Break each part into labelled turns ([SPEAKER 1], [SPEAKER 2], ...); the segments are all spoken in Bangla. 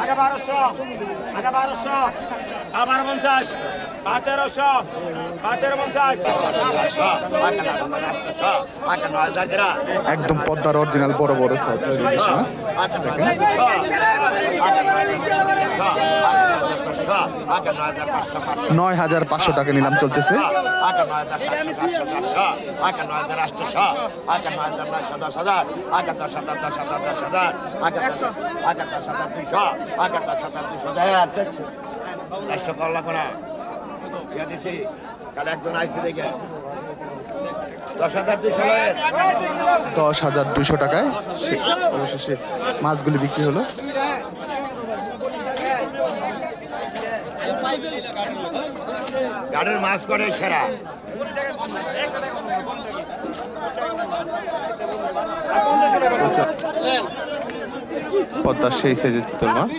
[SPEAKER 1] আগে 1200 আগে 1200 আবার 50 1300
[SPEAKER 2] একদম পদ্মার অরিজিনাল বড় বড় সাইজ ইলিশ মাছ দেখেন 9,500 টাকা নিলাম চলতেছে।
[SPEAKER 3] একজন আইসি দেখে 10,200
[SPEAKER 2] 10,200 টাকায় অবশেষে মাছগুলি বিক্রি হলো।
[SPEAKER 3] গাড়ির মাছ করে সেরা
[SPEAKER 2] পদ্মার সেই সাইজের চিতল মাছ।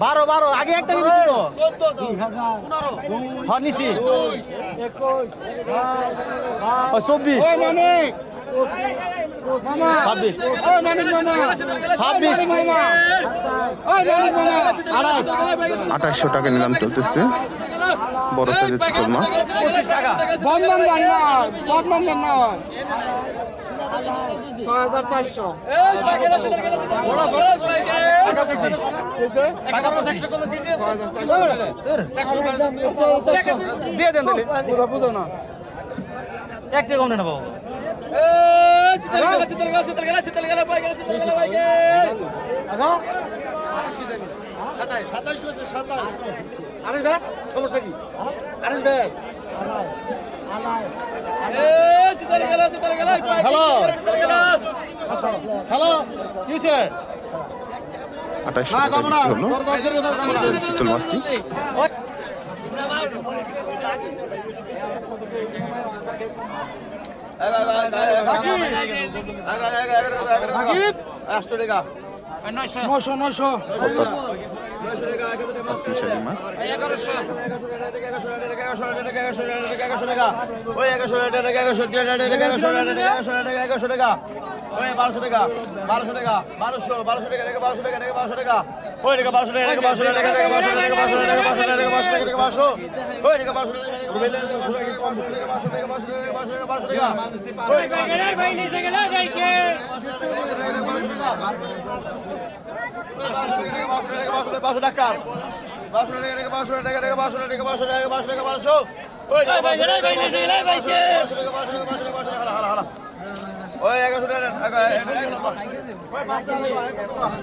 [SPEAKER 3] বারো বারো আগে একটা নিছি 24
[SPEAKER 2] 2800 টাকা নিলাম চলতেছে বড় সাইজের চিতল মাছ।
[SPEAKER 3] 6,400 দিয়ে দেন তাহলে বুঝো না একটা কম নেবো সমস্যা কি হ্যালো কি
[SPEAKER 2] 2800 টাকা বিক্রি হলো চিতল মাছটি। পাঁচমিশালি মাছ।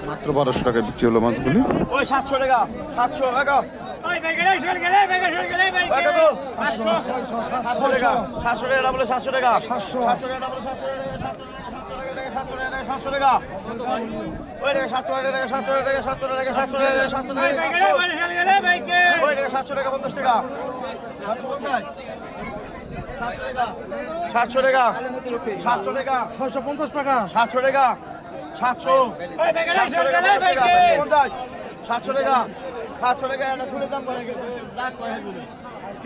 [SPEAKER 2] 1200 টাকা বিক্রি হলো মাছগুলি।
[SPEAKER 3] 700 টাকা 700 টাকা 700 টাকা বলে 700 টাকা 700 টাকা বলে 700 টাকা ওই টাকা 700 টাকা 700 টাকা 700 টাকা 700 টাকা 700 টাকা ওই টাকা 700 টাকা 50 টাকা 700 টাকা 700 টাকা 650 টাকা 700 টাকা 700 700 টাকা 700 টাকা এটা শুনে দাম করে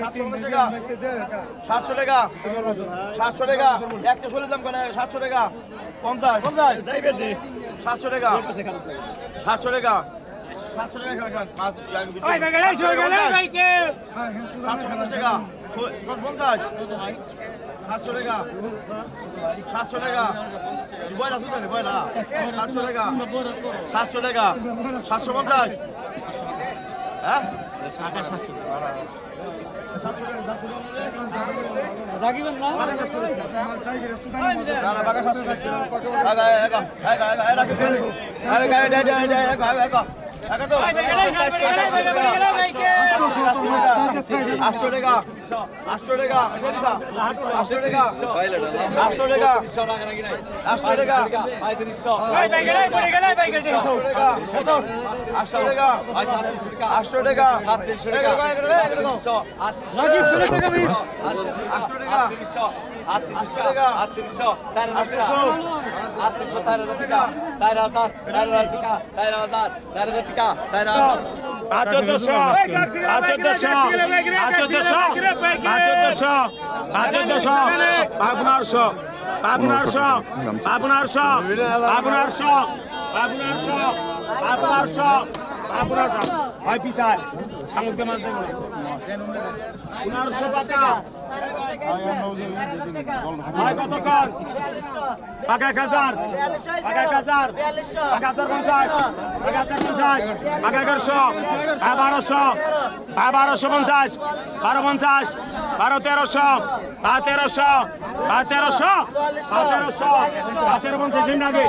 [SPEAKER 3] 700 টাকা 700 টাকা 700 টাকা একটা শুনে দাম করে 700 টাকা 50 700 টাকা 700 টাকা 700 টাকা মাছ ওই বেগলে চলে গেলে ভাইকে 750 টাকা 50 700 টাকা 700 টাকা বয়রা তুই বয়রা 700 টাকা 700 টাকা 750 হ্যাঁ 700 রাগিবেন না
[SPEAKER 1] 1400 হয় পিছায় সামুদ্রে মাছ দেবো 1500 টাকা হয় কতক্ষণ পাকা 1000 পাকা 1000 পাকা 1050 পাকা 1050 পাকা 1100 1250 1250 12 1300 1350 আগে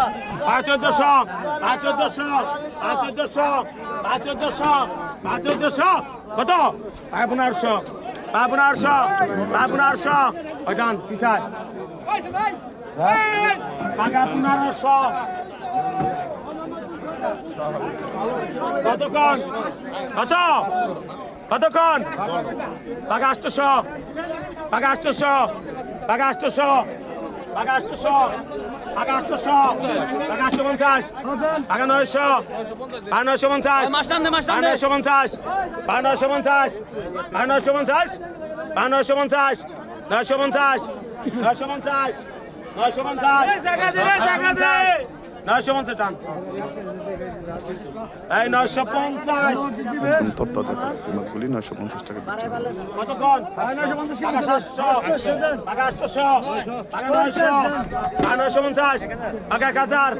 [SPEAKER 1] 1400 কত 1500 ওইখান পিছায় পাকা 1500 কতক্ষণ কতক্ষণ পাকা 800 পাকা 800 পাকা 800 পাকা 800 পাকা 800 পাকা 850 পাকা 900 950 950 950 950 950 টান এই 950
[SPEAKER 2] তরতাজা থাকছে মাছগুলি 950 টাকা বিক্রি হলো।
[SPEAKER 1] কতক্ষণ 950 টাকা 800 টাকা 900 টাকা 950 টাকা 1000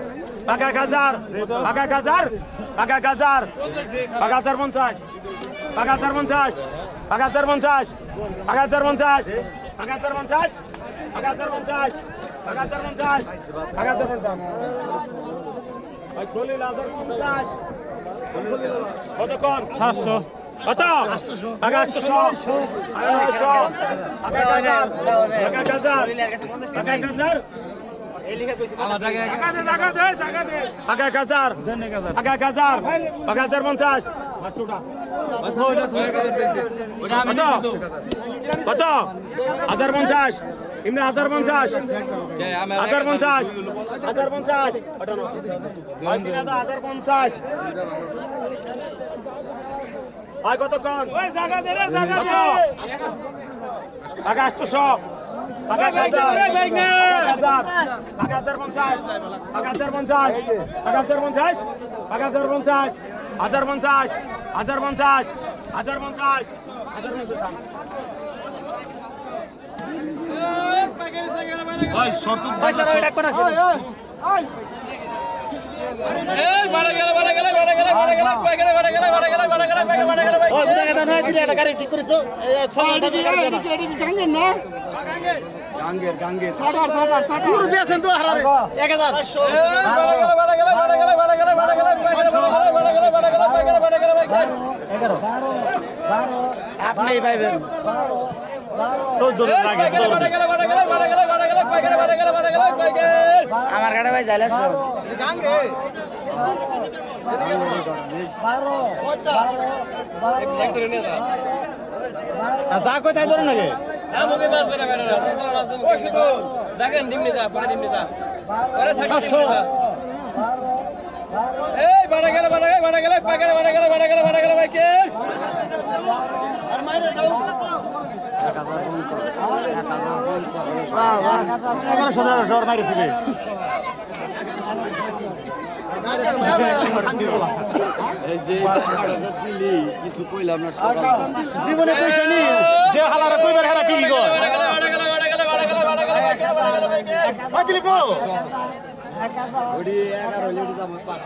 [SPEAKER 1] টাকা 1000 টাকা 1000 টাকা 1000 টাকা 1050 টাকা 1050 টাকা 1050 টাকা 1050 টাকা 1050 টাকা 1050 টাকা 1050 টাকা 1050 ওই খলিল 1050 কতক্ষণ 700 কত টাকা 800 টাকা 900 টাকা 1000 টাকা 1000 টাকা 1000 এই লিখে কইছি টাকা দে টাকা 1000 টাকা 1000 টাকা 1050 500 কত 1050 এমনি 1050 1050 1050 ওটা না 1050 আয় কতক্ষণ ওই জায়গা দে রে জায়গা দে টাকা 800 টাকা 1000 টাকা 1050 টাকা 1050 টাকা 1050 টাকা 1050 1050 1050 1050 ওই শর্ত
[SPEAKER 3] পয়সা রাখ রাখ আছে
[SPEAKER 4] এই বাড়া গেল ওই
[SPEAKER 3] বুঝা গেল না দিলে একটা গাড়ি ঠিক করেছো 6000 টাকা এডি গাঙ্গের না গাঙ্গের 60 পুরো বেছেন তো হারারে 1000 আপনি পাইবেন 14 লাগে আমার গাড়ি ভাই যাইলে গাঙ্গে 12 যা কই তাই ধরে নাকি
[SPEAKER 4] আমাকে বাস করে বেটা ওই শুধু দেখেন দিমনি যা পরে দিমনি যা পরে থাকি এই বাড়া গেল ভাই কে আর মাইরে দাও
[SPEAKER 3] 11,000 জোর মাইরেছিল
[SPEAKER 5] এই যে দিলি কিছু কইলাম না
[SPEAKER 3] জীবনে পয়সা নি যে হালারা কইবার হারা কি গো ওই দিলি বো
[SPEAKER 5] ওডি 11 লিটার দাম
[SPEAKER 4] 1000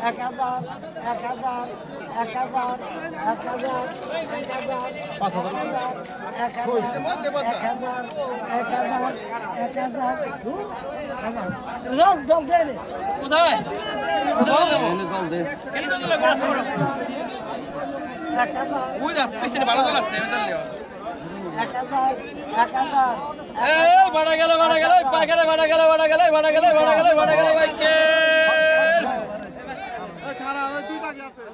[SPEAKER 4] কোথায় ওই দা পিছনে ভালো দল আছে এই বড় গেল পাগলে বড় গেল ভাই কে
[SPEAKER 3] খারাপ দুই বাকি আছে